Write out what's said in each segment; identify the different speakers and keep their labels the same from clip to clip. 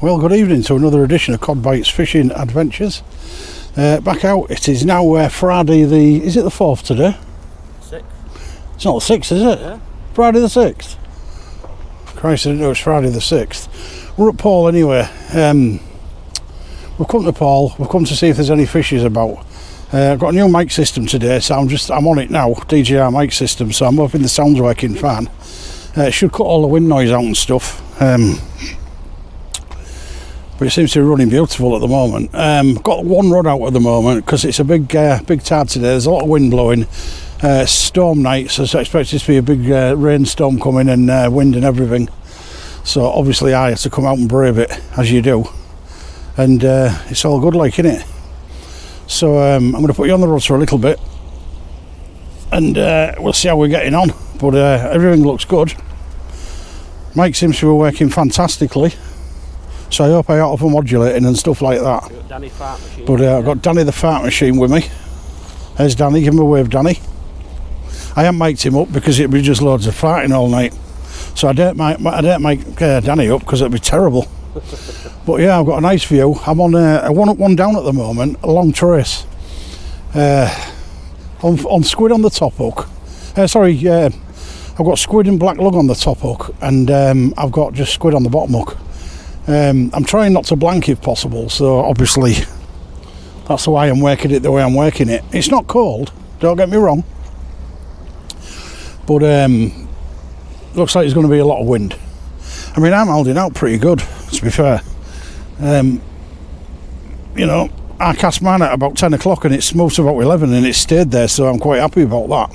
Speaker 1: Well, good evening to another edition of Cod Bites Fishing Adventures. Back out, it is now Friday is it the 4th today?
Speaker 2: 6th.
Speaker 1: It's not the 6th, is it?
Speaker 2: Yeah.
Speaker 1: Friday the 6th. Christ, I didn't know it's Friday the 6th. We're at Paull anyway. We've come to Paull, we've come to see if there's any fishes about. I've got a new mic system today, so I'm on it now, DJI mic system, so I'm hoping the sound's working fine. It should cut all the wind noise out and stuff. But it seems to be running beautiful at the moment. Got one rod out at the moment because it's a big tide today. There's a lot of wind blowing. Storm night, so I expect it to be a big rainstorm coming and wind and everything. So obviously I have to come out and brave it, as you do. And it's all good, like, innit? So I'm going to put you on the rods for a little bit. And we'll see how we're getting on. But everything looks good. Mic seems to be working fantastically. So I hope I auto-modulating and stuff like that.
Speaker 2: You've got Danny fart machine.
Speaker 1: But I've got Danny the fart machine with me. There's Danny, give him a wave, Danny. I haven't mic'd him up because it'd be just loads of farting all night. So I don't mic Danny up because it'd be terrible. But yeah, I've got a nice view. I'm on a one up, one down at the moment, a long trace. On squid on the top hook. I've got squid and black lug on the top hook, and I've got just squid on the bottom hook. I'm trying not to blank if possible, so obviously that's why I'm working it the way I'm working it. It's not cold, don't get me wrong, but looks like there's going to be a lot of wind. I mean, I'm holding out pretty good, to be fair. You know, I cast mine at about 10 o'clock and it's moved to about 11 and it stayed there, so I'm quite happy about that.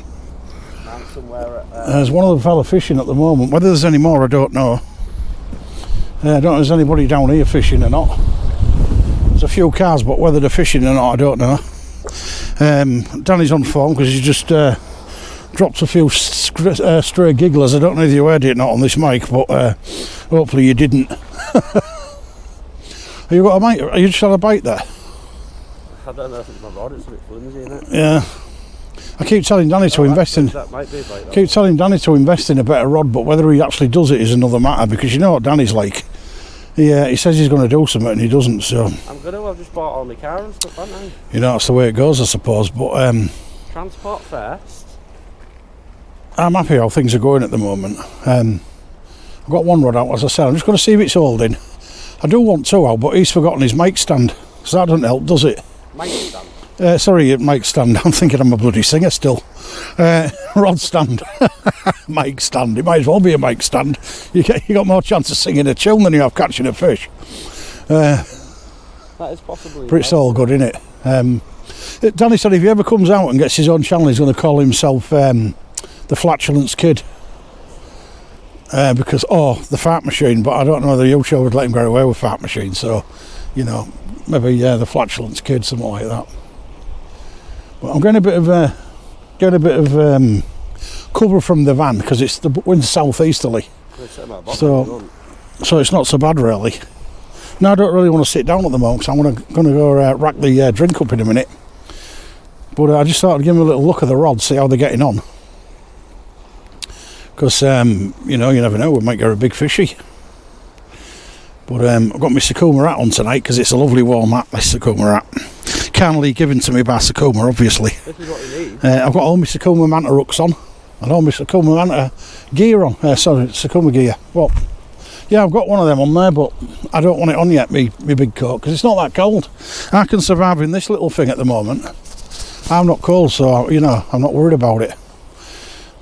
Speaker 1: There's one other fella fishing at the moment. Whether there's any more, I don't know. I don't know if there's anybody down here fishing or not. There's a few cars, but whether they're fishing or not, I don't know. Danny's on phone because he just dropped a few stray gigglers. I don't know if you heard it or not on this mic, but hopefully you didn't. Have you got a bite? Are you just had a bite there?
Speaker 2: I don't know if it's my rod, it's a bit flimsy, isn't it?
Speaker 1: Yeah. I keep telling Danny to invest in.
Speaker 2: That might be like that.
Speaker 1: Keep telling Danny to invest in a better rod, but whether he actually does it is another matter, because you know what Danny's like. He says he's going to do something and he doesn't. So
Speaker 2: I'm gonna. I've just bought all my car and stuff, haven't I?
Speaker 1: You know, that's the way it goes, I suppose. But
Speaker 2: transport first.
Speaker 1: I'm happy how things are going at the moment. I've got one rod out, as I said. I'm just going to see if it's holding. I do want two out, but he's forgotten his mic stand, so that doesn't help, does it?
Speaker 2: Mic stand.
Speaker 1: Sorry, mic stand. I'm thinking I'm a bloody singer still. Rod stand. Mic stand. It might as well be a mic stand. You got more chance of singing a tune than you have catching a fish.
Speaker 2: That is possibly.
Speaker 1: But it's all good, isn't it? Danny said if he ever comes out and gets his own channel, he's going to call himself the Flatulence Kid. Because, the fart machine. But I don't know whether YouTube would let him get away with fart machine. So, you know, maybe the Flatulence Kid, something like that. But I'm getting a bit of cover from the van because it's the wind's southeasterly, so it's not so bad really. Now I don't really want to sit down at the moment because I'm going to go rack the drink up in a minute. But I just thought I'd give them a little look at the rods, see how they're getting on. Because you know, you never know, we might get a big fishy. But I've got my Sakuma hat on tonight because it's a lovely warm hat. This Sakuma hat. Kindly given to me by Sakuma, obviously.
Speaker 2: This is what you need.
Speaker 1: I've got all my Sakuma Manta hooks on and all my Sakuma Manta gear on. Sakuma gear. Well, yeah, I've got one of them on there, but I don't want it on yet, me big coat, because it's not that cold. I can survive in this little thing at the moment. I'm not cold, so, you know, I'm not worried about it.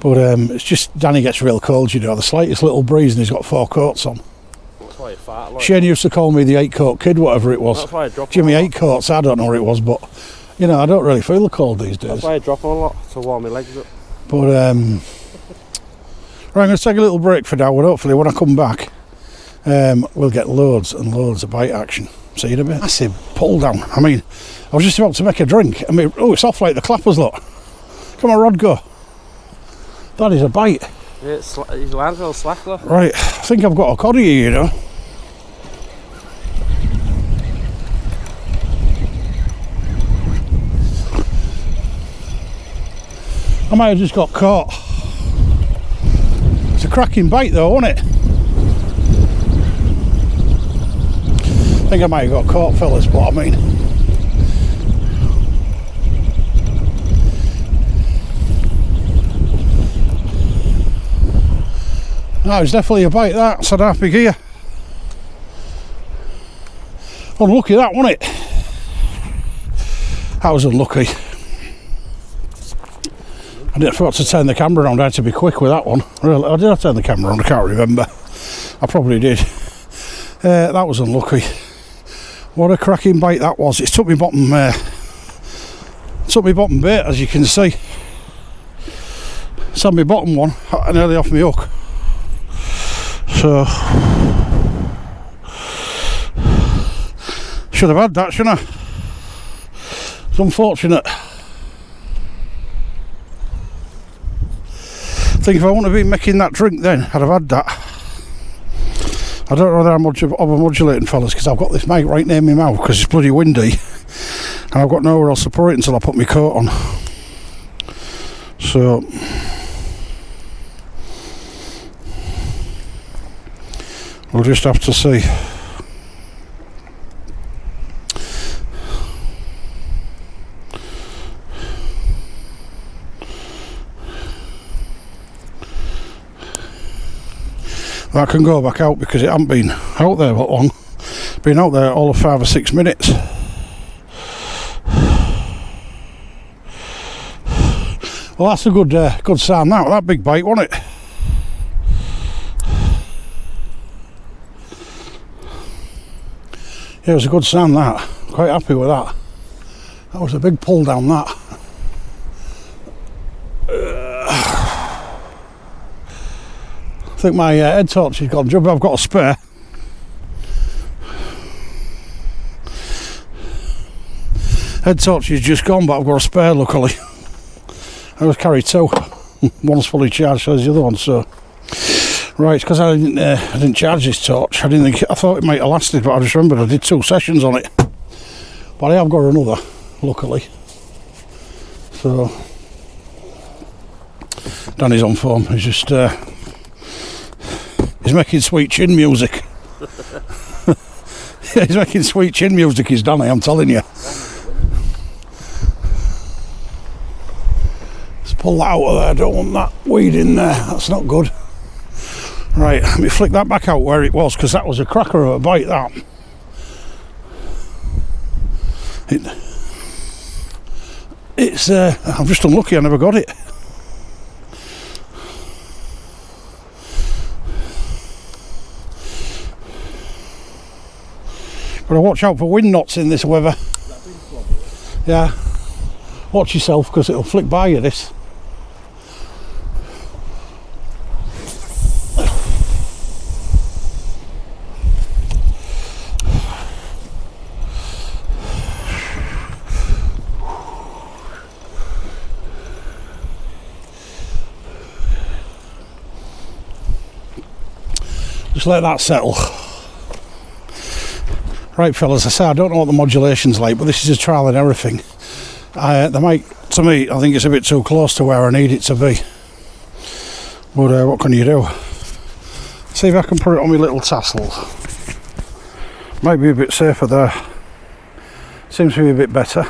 Speaker 1: But it's just Danny gets real cold, you know, the slightest little breeze and he's got 4 coats on.
Speaker 2: That's why you fart like
Speaker 1: Shane used to call me the 8-coat kid, whatever it was.
Speaker 2: That's why I drop
Speaker 1: Jimmy 8 coats, I don't know what it was, but you know, I don't really feel the cold these days.
Speaker 2: That's why I drop a lot, to warm my legs up.
Speaker 1: But right, I'm going to take a little break for now, and hopefully when I come back we'll get loads and loads of bite action. See you in a bit. Massive pull down. I mean, I was just about to make a drink. I mean, it's off like the clappers, look. Come on, Rod, go. That is a bite.
Speaker 2: Yeah, his line's real slack though.
Speaker 1: Right, I think I've got a cod here, you know. I might have just got caught. It's a cracking bite though, isn't it? I think I might have got caught, fellas, but I mean, that was definitely a bite, that, so happy gear. Unlucky that, wasn't it? That was unlucky. I forgot to turn the camera around. I had to be quick with that one. Really, or did I turn the camera on? I can't remember. I probably did. That was unlucky. What a cracking bite that was. It took me bottom bait, as you can see. It's on my bottom one, nearly off my hook. So should have had that, shouldn't I? It's unfortunate. I think if I wouldn't have been making that drink then, I'd have had that. I don't know whether I'm over-modulating, fellas, because I've got this mic right near my mouth because it's bloody windy and I've got nowhere else to put it until I put my coat on. So we'll just have to see. I can go back out because it hasn't been out there that long. Been out there all of 5 or 6 minutes. Well, that's a good sound now. That big bite, wasn't it? Yeah, it was a good sound, that. Quite happy with that. That was a big pull down, that. I think my head torch has gone. I've got a spare. Head torch is just gone, but I've got a spare, luckily. I was carried 2. One's fully charged, so the other one. So right, it's because I didn't charge this torch. I thought it might have lasted, but I just remembered I did 2 sessions on it. But I have got another, luckily. So Danny's on phone. He's just he's making sweet chin music. Yeah, he's making sweet chin music, he's Danny, I'm telling you. Let's pull that out of there. I don't want that weed in there. That's not good. Right, let me flick that back out where it was, because that was a cracker of a bite, that. It's I'm just unlucky I never got it. Gotta watch out for wind knots in this weather. Yeah, watch yourself because it'll flick by you, this. Just let that settle. Right, fellas, I say I don't know what the modulation's like, but this is a trial and error thing. The mic, to me, I think it's a bit too close to where I need it to be. But what can you do? See if I can put it on my little tassels. Might be a bit safer there. Seems to be a bit better.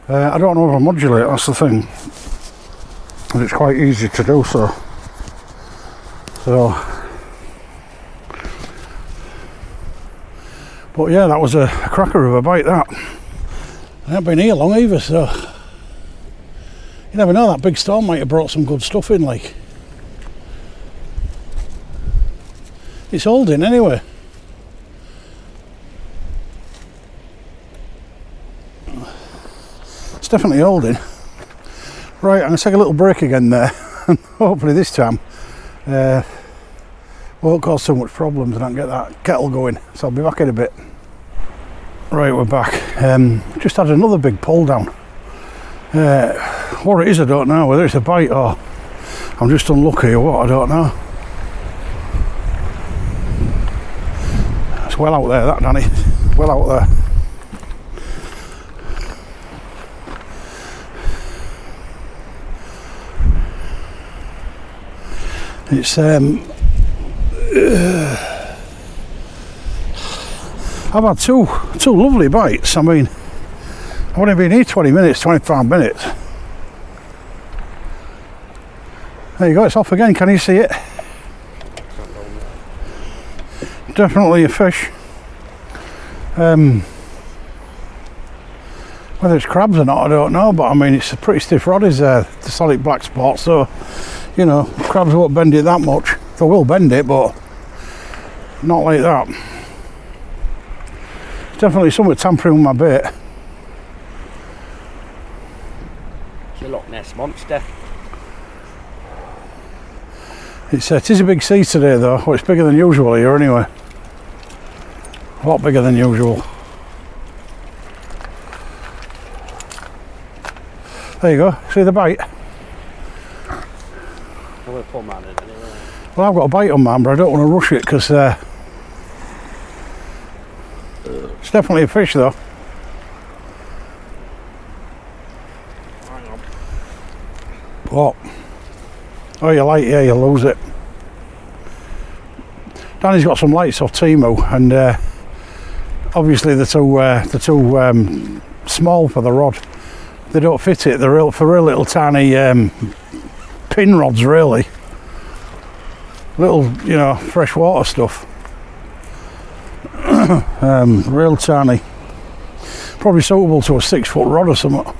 Speaker 1: I don't know if I modulate, that's the thing. And it's quite easy to do so. But yeah, that was a cracker of a bite, that. I haven't been here long either, so you never know, that big storm might have brought some good stuff in, like. It's holding anyway. It's definitely holding. Right, I'm going to take a little break again there. Hopefully this time won't cause too much problems and I can get that kettle going. So I'll be back in a bit. Right, we're back. Just had another big pull down. What it is, I don't know. Whether it's a bite or I'm just unlucky or what, I don't know. It's well out there, that, Danny. Well out there. It's I've had two lovely bites. I mean, I've only been here 20 minutes, 25 minutes. There you go, it's off again, can you see it? Definitely a fish. Whether it's crabs or not, I don't know, but I mean, it's a pretty stiff rod, is there? The solid black spot, so, you know, crabs won't bend it that much. They will bend it, but not like that. It's definitely something tampering with my bait.
Speaker 2: It's a Loch Ness monster.
Speaker 1: It is a big sea today, though. Well, it's bigger than usual here, anyway. A lot bigger than usual. There you go. See the bite?
Speaker 2: I'm going to put mine in anyway.
Speaker 1: Well, I've got a bite on mine, but I don't want to rush it because it's definitely a fish, though.
Speaker 2: Hang on.
Speaker 1: What? Oh, you light? Yeah, you lose it. Danny's got some lights off Temu, and obviously they're too small for the rod. They don't fit it. They're for real little tiny pin rods, really. Little, you know, freshwater stuff. Real tiny. Probably suitable to a 6-foot rod or something.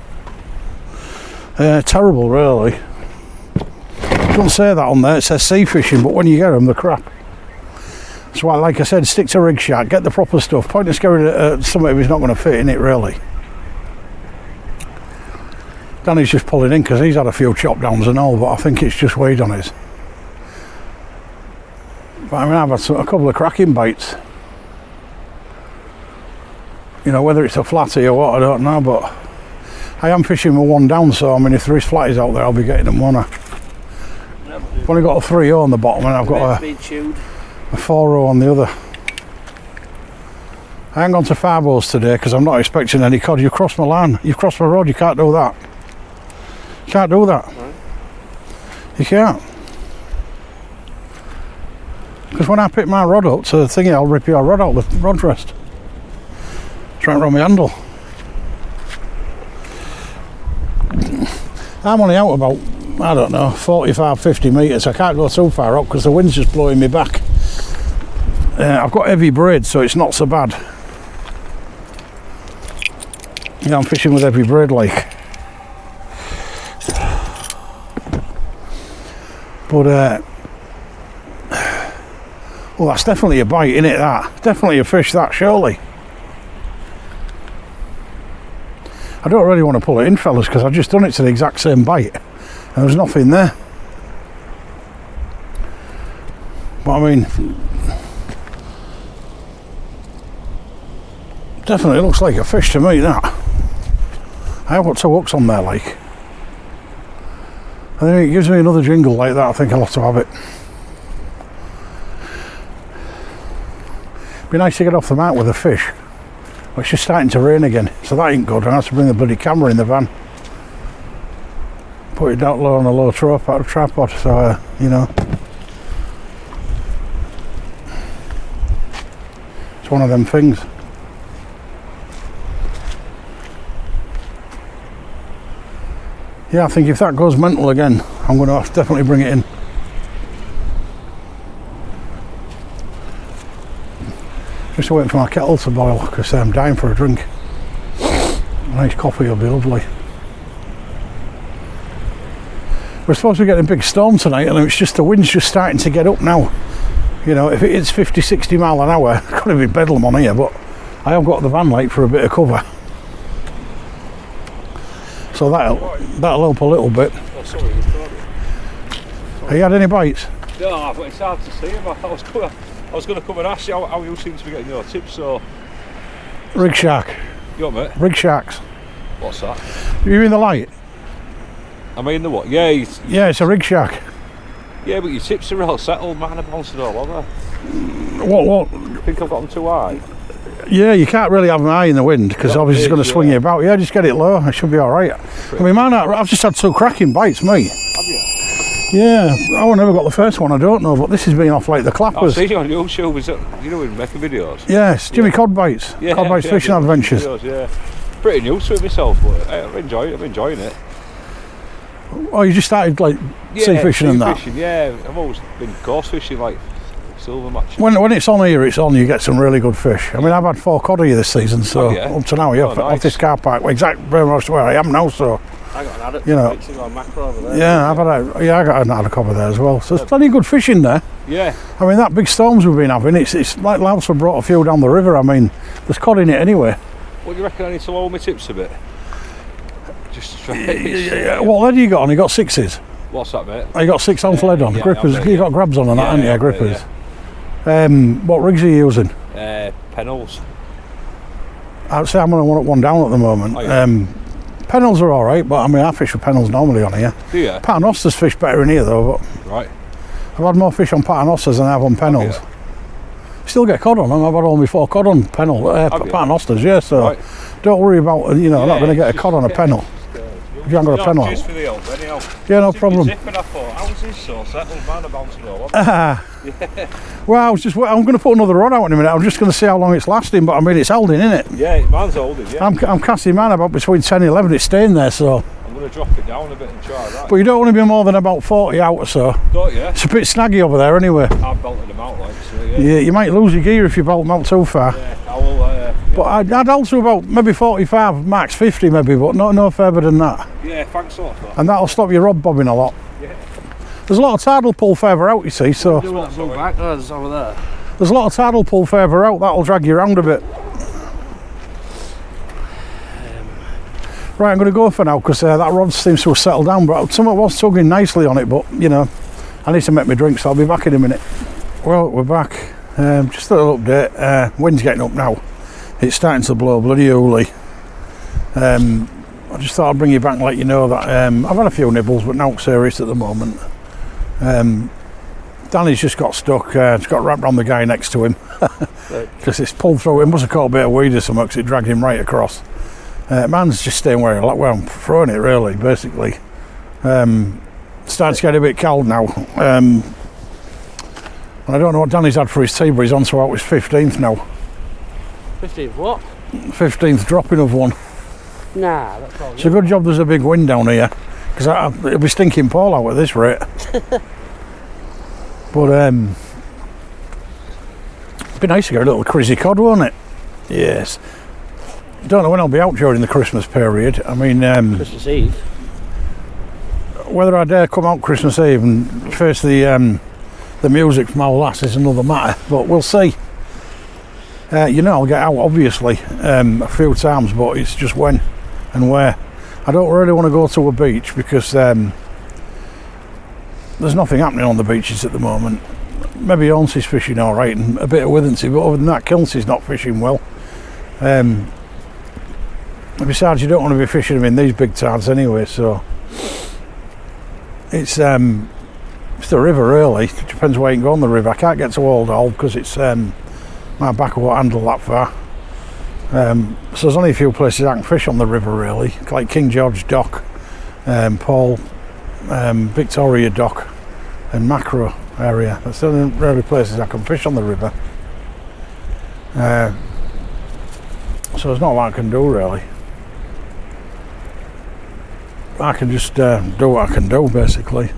Speaker 1: Terrible, really. Doesn't say that on there. It says sea fishing, but when you get them, they're crap. That's why, like I said, stick to rig shark. Get the proper stuff. Pointless going at something if he's not going to fit in it, really. Danny's just pulling in because he's had a few chop downs and all, but I think it's just weighed on his. But I mean, I've had a couple of cracking bites. You know, whether it's a flatty or what, I don't know, but I am fishing with one down, so I mean, if there is flatties out there, I'll be getting them, won't I? I've only got a 3-0 on the bottom, and I've got a 4-0 on the other. I ain't gone to 5-0s today because I'm not expecting any cod. You've crossed my line, you've crossed my rod, you can't do that. You can't do that.
Speaker 2: Right.
Speaker 1: You can't. Because when I pick my rod up to the thingy, I'll rip your rod out the rod rest. Try and run my handle. I'm only out about, I don't know, 45, 50 metres. I can't go too far up because the wind's just blowing me back. I've got heavy braid, so it's not so bad. Yeah, I'm fishing with heavy braid, like. But, well, that's definitely a bite, isn't it, that? Definitely a fish, that, surely. I don't really want to pull it in, fellas, because I've just done it to the exact same bite. And there's nothing there. But, I mean, definitely looks like a fish to me, that. I have got 2 hooks on there, like. I think it gives me another jingle like that. I think I'll have to have it. Be nice to get off the mat with a fish. But it's just starting to rain again, so that ain't good. I have to bring the bloody camera in the van. Put it down low on a low tripod, so you know. It's one of them things. Yeah, I think if that goes mental again, I'm going to have to definitely bring it in. Just waiting for my kettle to boil because I'm dying for a drink. A nice coffee will be lovely. We're supposed to be getting a big storm tonight, and it's just the wind's just starting to get up now. You know, if it is 50, 60 mile an hour, it's going to be bedlam on here, but I have got the van light for a bit of cover. So that'll help a little bit.
Speaker 2: Oh, sorry,
Speaker 1: Have you had any bites?
Speaker 2: No, but it's hard to see. I was going to come and ask you how you seem to be getting your tips. So,
Speaker 1: Rig shark.
Speaker 2: You what, mate?
Speaker 1: Rig sharks.
Speaker 2: What's that?
Speaker 1: You in the light?
Speaker 2: Am I in the what? Yeah.
Speaker 1: Yeah, it's a rig shark.
Speaker 2: Yeah, but your tips are all settled. Mine are bouncing all over.
Speaker 1: What?
Speaker 2: I think I've got them too high.
Speaker 1: Yeah, you can't really have an eye in the wind because obviously it's going to swing you about. Yeah, just get it low. It should be all right. I mean, I've just had 2 cracking bites, me.
Speaker 2: Have you?
Speaker 1: Yeah, I never got the first one, I don't know, but this has been off like the
Speaker 2: I've
Speaker 1: clappers.
Speaker 2: seen you on YouTube, you know, in making videos.
Speaker 1: Yes, Jimmy Cod Bites. Cod Bites Fishing Adventures.
Speaker 2: Videos, yeah. Pretty new to it myself, but I'm enjoying it.
Speaker 1: Oh, you just started like sea fishing and that?
Speaker 2: Fishing, yeah. I've always been course fishing, like silver match.
Speaker 1: When it's on here, it's on, you get some really good fish. I mean, I've had 4 cod here this season, so up to now, nice. Off this car park, very much where I am now, so.
Speaker 2: I got an Haddock,
Speaker 1: you know,
Speaker 2: a Makro over there.
Speaker 1: Yeah, I got an Haddock over there as well. So there's plenty of good fish in there.
Speaker 2: Yeah.
Speaker 1: I mean, that big storms we've been having, it's like Laos have brought a few down the river. I mean, there's cod in it anyway.
Speaker 2: What do you reckon I need to lower my tips a bit? Just to try
Speaker 1: yeah. What lead you got on? You got 6s?
Speaker 2: What's that, mate?
Speaker 1: You got 6 ounce lead on? Grippers? You got grabs on and that, haven't you? Grippers. What rigs are you using?
Speaker 2: Pennels.
Speaker 1: I'd say I'm going to want one down at the moment.
Speaker 2: Oh, yeah.
Speaker 1: Pennels are alright, but I mean, I fish with pennels normally on here.
Speaker 2: Do you?
Speaker 1: Paternosters fish better in here though, but
Speaker 2: right.
Speaker 1: I've had more fish on paternosters than I have on pennels.
Speaker 2: Oh, yeah.
Speaker 1: Still get cod on them. I've had only 4 cod on paternosters, yeah, so don't worry about, I'm not going to get a cod on a pennel. If you haven't got a pennel.
Speaker 2: Cheers for the help, anyhow.
Speaker 1: Yeah, no problem.
Speaker 2: Zip and I thought, how's this so settled, man, about to go on?
Speaker 1: Well, I'm going to put another rod out in a minute. I'm just going to see how long it's lasting, but I mean, it's holding, isn't it?
Speaker 2: Yeah, mine's holding, yeah.
Speaker 1: I'm casting mine about between 10 and 11. It's staying there, so.
Speaker 2: I'm going to drop it down a bit and try that.
Speaker 1: But you don't want to be more than about 40 out or so.
Speaker 2: Don't you?
Speaker 1: It's a bit snaggy over there anyway.
Speaker 2: I've belted them out, like, so yeah.
Speaker 1: Yeah, you might lose your gear if you belt them out too far.
Speaker 2: Yeah, I will,
Speaker 1: But I'd also about maybe 45, max 50 maybe, but no further than that.
Speaker 2: Yeah, thanks a lot for that.
Speaker 1: And that'll stop your rod bobbing a lot.
Speaker 2: Yeah.
Speaker 1: There's a lot of tidal pull further out, you see, so.
Speaker 2: There's over there.
Speaker 1: There's a lot of tidal pull further out, that'll drag you around a bit. Right, I'm going to go for now because that rod seems to have settled down, but something was tugging nicely on it, but I need to make my drink, so I'll be back in a minute. Well, we're back. Just a little update. Wind's getting up now. It's starting to blow bloody hooly. I just thought I'd bring you back and let you know that I've had a few nibbles, but not serious at the moment. Danny's just got stuck. It's got wrapped around the guy next to him because it's pulled through. It must have caught a bit of weed or something because it dragged him right across. Man's just staying where I'm throwing it, really, basically. Starting to get a bit cold now. And I don't know what Danny's had for his tea, but he's on to out his 15th now.
Speaker 3: 15th what?
Speaker 1: 15th dropping of one.
Speaker 3: Nah, that's all.
Speaker 1: It's a good job there's a big wind down here, because it'll be stinking Paull out at this rate. But it'd be nice to get a little crazy cod, won't it? Yes. Don't know when I'll be out during the Christmas period. I mean,
Speaker 3: Christmas Eve.
Speaker 1: Whether I dare come out Christmas Eve and face the music from our lass is another matter, but we'll see. I'll get out obviously a few times, but it's just when and where. I don't really want to go to a beach because there's nothing happening on the beaches at the moment. Maybe Onset's fishing all right and a bit of Withensea, but other than that, Kilnsea's not fishing well. Besides, you don't want to be fishing them in these big tides anyway, so it's the river really. It depends where you can go on the river. I can't get to Old Hall because it's my back won't handle that far. So there's only a few places I can fish on the river really, like King George Dock, Paull, Victoria Dock and Makro area. That's the only really places I can fish on the river. So there's not a lot I can do really. I can just do what I can do basically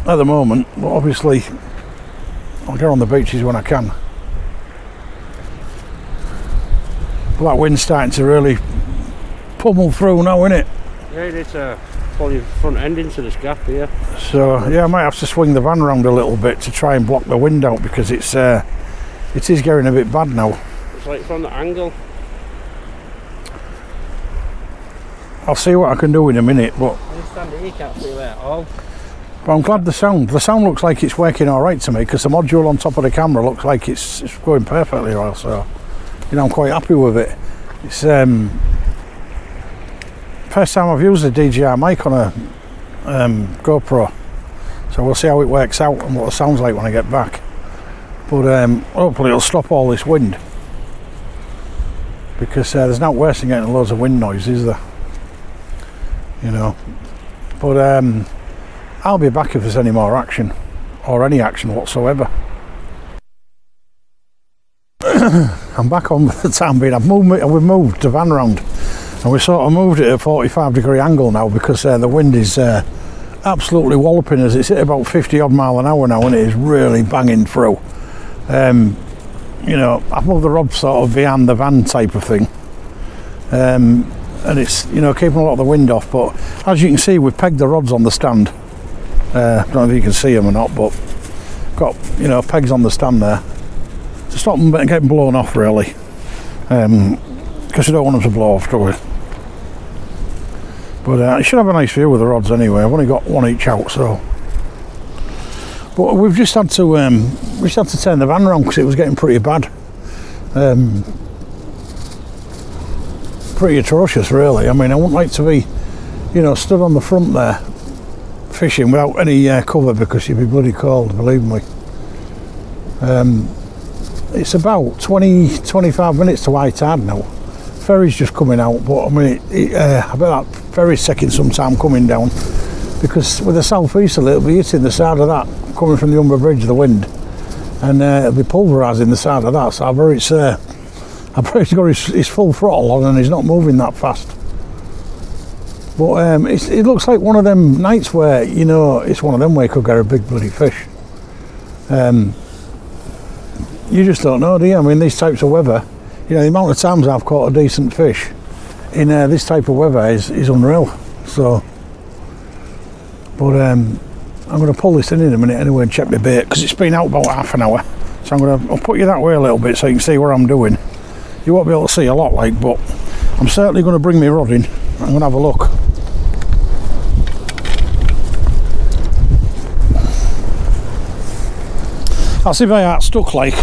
Speaker 1: at the moment, but obviously I'll get on the beaches when I can. But that wind's starting to really pummel through now, isn't it?
Speaker 3: Yeah, it's pull your front end into this gap here.
Speaker 1: So yeah, I might have to swing the van around a little bit to try and block the wind out because it is getting a bit bad now.
Speaker 3: It's like from the angle.
Speaker 1: I'll see what I can do in a minute, but
Speaker 3: I just stand here, you can't see where at all.
Speaker 1: But I'm glad the sound looks like it's working all right to me because the module on top of the camera looks like it's going perfectly well. So I'm quite happy with it. It's first time I've used a DJI mic on a GoPro, so we'll see how it works out and what it sounds like when I get back. But hopefully it'll stop all this wind because there's not worse than getting loads of wind noise, is there? But I'll be back if there's any more action, or any action whatsoever. I'm back on for the time being. We've moved the van round, and we sort of moved it at a 45-degree angle now, because the wind is absolutely walloping us. It's at about 50 odd mile an hour now, and it is really banging through. You know, I've moved the rod sort of behind the van type of thing, and it's, you know, keeping a lot of the wind off. But as you can see, we've pegged the rods on the stand. I don't know if you can see them or not, but got, you know, pegs on the stand there to stop them getting blown off, really, because you don't want them to blow off, do we? But you should have a nice view with the rods anyway. I've only got one each out, so. But we've just had to turn the van around because it was getting pretty bad, pretty atrocious, really. I mean, I wouldn't like to be, you know, stood on the front there fishing without any cover, because you'd be bloody cold, believe me. It's about 20-25 minutes to high tide now. Ferry's just coming out, but I mean, I bet that ferry's taking some time coming down, because with the southeasterly, it'll be hitting the side of that coming from the Humber Bridge, the wind, and it'll be pulverising the side of that. So I bet he's got his full throttle on and he's not moving that fast. But it looks like one of them nights where, you know, it's one of them where you could get a big bloody fish. You just don't know, do you? I mean, these types of weather, you know, the amount of times I've caught a decent fish in this type of weather is unreal. So, but I'm going to pull this in a minute anyway and check my bait, because it's been out about half an hour. So I'll put you that way a little bit so you can see what I'm doing. You won't be able to see a lot, like, but I'm certainly going to bring my rod in. I'm going to have a look. I'll see if I aren't stuck, like.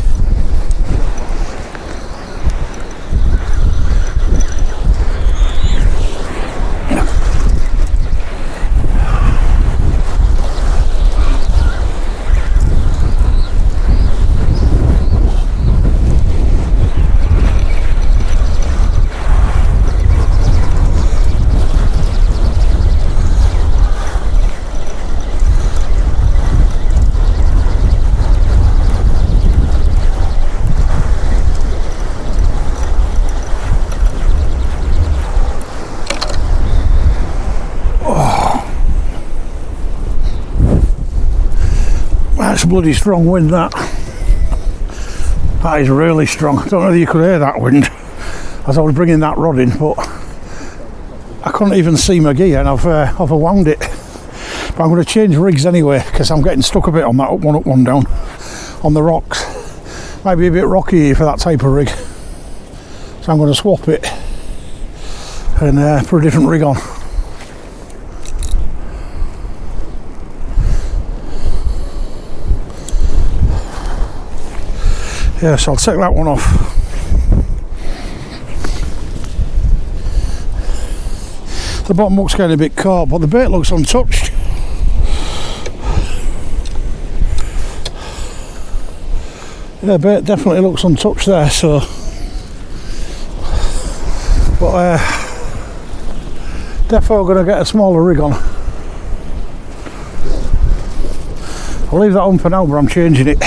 Speaker 1: That's a bloody strong wind, that. That is really strong. I don't know whether you could hear that wind as I was bringing that rod in, but I couldn't even see my gear, and I've overwound it. But I'm going to change rigs anyway, because I'm getting stuck a bit on that up, one down on the rocks. Might be a bit rocky for that type of rig, so I'm going to swap it and put a different rig on. Yeah, so I'll take that one off. The bottom hook's getting a bit caught, but the bait looks untouched. Yeah, bait definitely looks untouched there, so. But definitely going to get a smaller rig on. I'll leave that on for now, but I'm changing it.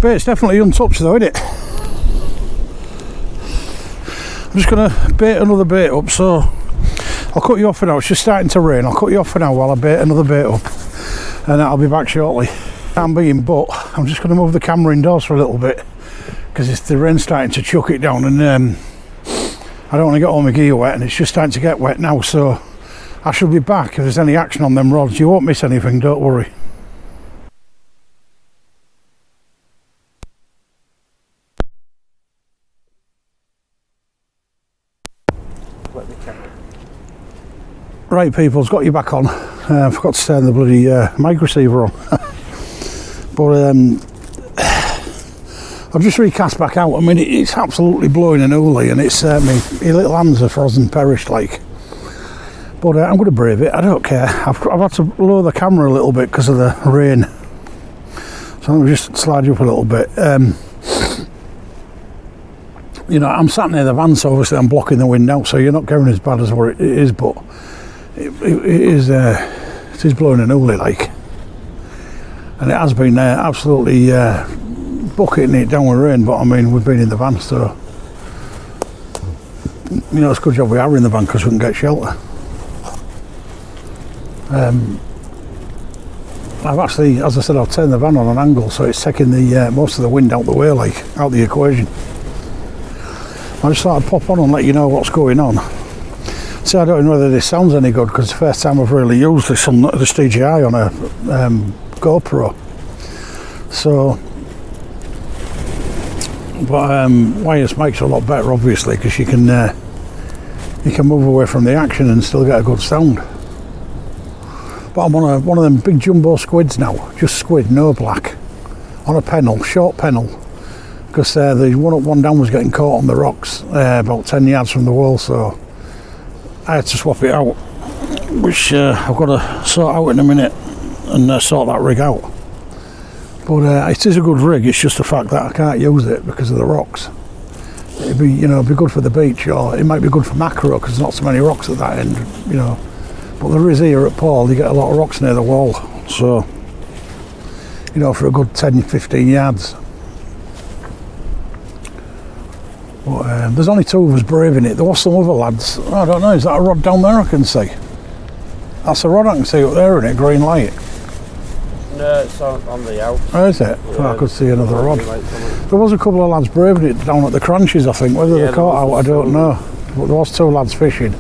Speaker 1: Bait's definitely untouched though, isn't it? I'm just going to bait another bait up, so I'll cut you off for now. It's just starting to rain. I'll cut you off for now while I bait another bait up, and I'll be back shortly. I'm being, but I'm just going to move the camera indoors for a little bit, because the rain's starting to chuck it down, and I don't want to get all my gear wet, and it's just starting to get wet now, so I should be back if there's any action on them rods. You won't miss anything, don't worry. Right, people's got you back on. I forgot to turn the bloody mic receiver on. But I've just recast back out. I mean, it's absolutely blowing an ooly, and it's my little hands are frozen perished, like. But I'm going to brave it. I don't care. I've had to lower the camera a little bit because of the rain, so I'm just slide you up a little bit. You know, I'm sat near the van, so obviously I'm blocking the wind out, so you're not going as bad as what it is, but it is blowing an hoolie like, and it has been absolutely bucketing it down with rain. But I mean, we've been in the van, so you know, it's a good job we are in the van because we can get shelter. I've actually, as I said, I've turned the van on an angle, so it's taking the most of the wind out the way, like out the equation. I just thought I'd pop on and let you know what's going on. See, I don't know whether this sounds any good because it's the first time I've really used this on the DJI on a GoPro. So, but wireless makes it a lot better, obviously, because you can move away from the action and still get a good sound. But I'm on one of them big jumbo squids now, just squid, no black, on a pennel, short pennel, because the one up, one down was getting caught on the rocks about 10 yards from the wall, so I had to swap it out, which I've got to sort out in a minute and sort that rig out. But it is a good rig, it's just the fact that I can't use it because of the rocks. It'd be, you know, it'd be good for the beach, or it might be good for Makro because there's not so many rocks at that end, you know. But there is here at Paull, you get a lot of rocks near the wall, so, you know, for a good 10-15 yards. But there's only two of us braving it. There was some other lads, I don't know, is that a rod down there I can see? That's a rod I can see up there, isn't it, green light?
Speaker 3: No, it's on the out.
Speaker 1: Oh, is it?
Speaker 3: Yeah,
Speaker 1: So I could see another rod. There was a couple of lads braving it down at the Cranches, I think. Whether they caught out, I don't know. But there was two lads fishing.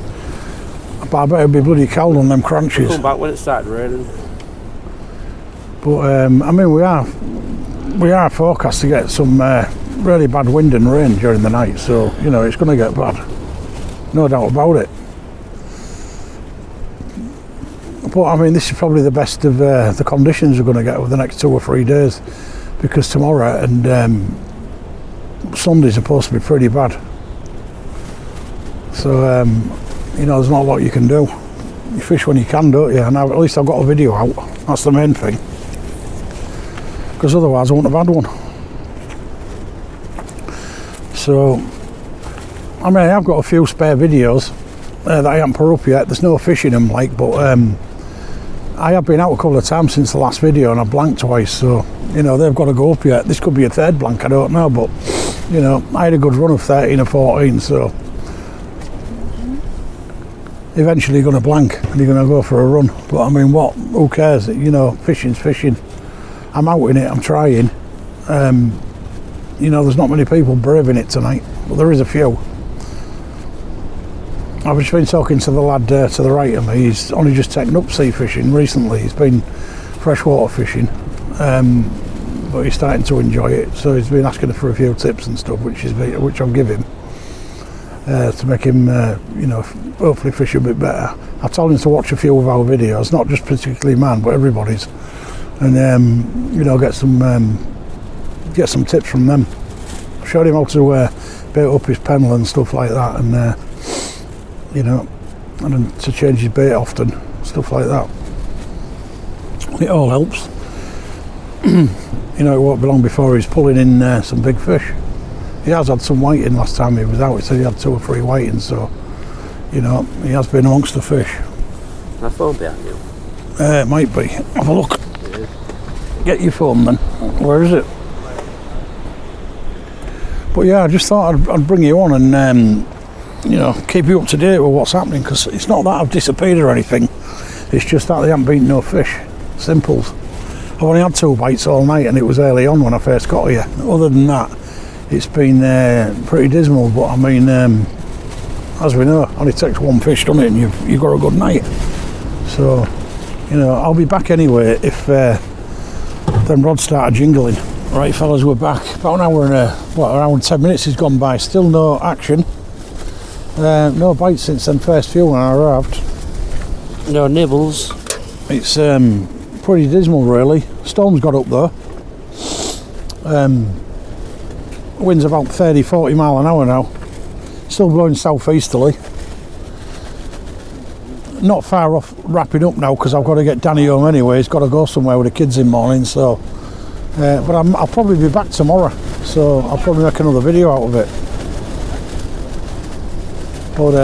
Speaker 1: But I bet it'd be bloody cold on them Cranches.
Speaker 3: Come back when it started raining.
Speaker 1: But I mean, we are forecast to get some really bad wind and rain during the night. So you know, it's going to get bad, no doubt about it. But I mean, this is probably the best of the conditions we're going to get over the next 2 or 3 days, because tomorrow and Sunday's supposed to be pretty bad. So you know, there's not a lot you can do. You fish when you can, don't you? And at least I've got a video out. That's the main thing. Because otherwise I wouldn't have had one. So, I mean, I've got a few spare videos that I haven't put up yet. There's no fish in them, like, but I have been out a couple of times since the last video and I've blanked twice, so, you know, they've got to go up yet. This could be a third blank, I don't know, but, you know, I had a good run of 13 or 14, so eventually you're going to blank and you're going to go for a run. But I mean, what? Who cares? You know, fishing's fishing. I'm out in it, I'm trying. You know, there's not many people braving it tonight, but there is a few. I've just been talking to the lad to the right of me. He's only just taken up sea fishing recently. He's been freshwater fishing, but he's starting to enjoy it. So he's been asking for a few tips and stuff, which I'll give him to make him, you know, hopefully fish a bit better. I told him to watch a few of our videos, not just particularly mine, but everybody's, and you know, get some tips from them. I showed him how to bait up his pennel and stuff like that, and you know, and to change his bait often, stuff like that. It all helps. You know, it won't be long before he's pulling in some big fish. He has had some whiting last time he was out. He said he had 2 or 3 whiting, so, you know, he has been amongst the fish.
Speaker 3: My phone behind you?
Speaker 1: It might be. Have a look. Get your phone then. Where is it? But yeah, I just thought I'd bring you on and you know, keep you up to date with what's happening, because it's not that I've disappeared or anything. It's just that they haven't been no fish. Simples. I've only had 2 bites all night, and it was early on when I first got here. Other than that, it's been pretty dismal. But I mean, as we know, only takes 1 fish, doesn't it? And you've got a good night. So, you know, I'll be back anyway if them rods started jingling. Right, fellas, we're back. About an hour and 10 minutes has gone by. Still no action. No bites since then first few when I arrived.
Speaker 3: No nibbles.
Speaker 1: It's pretty dismal, really. Storm's got up though. Wind's about 30-40 mile an hour now. Still blowing southeasterly. Not far off wrapping up now because I've got to get Danny home anyway. He's got to go somewhere with the kids in the morning, so. But I'll probably be back tomorrow, so I'll probably make another video out of it. But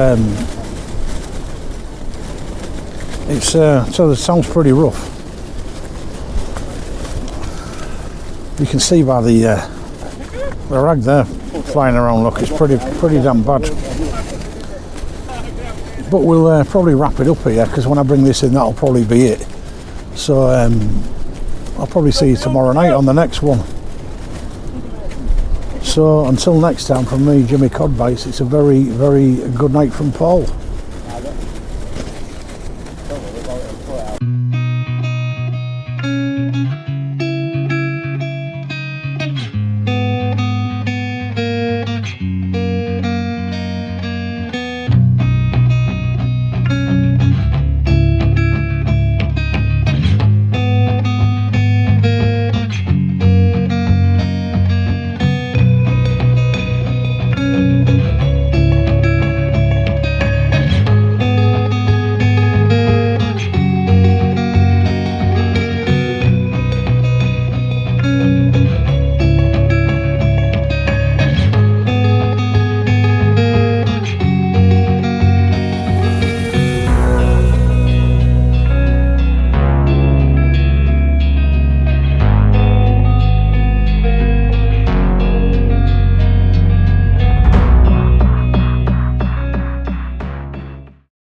Speaker 1: It's so it sounds pretty rough. You can see by the rag there flying around. Look, it's pretty damn bad. But we'll probably wrap it up here, because when I bring this in, that'll probably be it. So I'll probably see you tomorrow night on the next one. So until next time, from me, Jimmy Cod Bites, it's a very, very good night from Paull.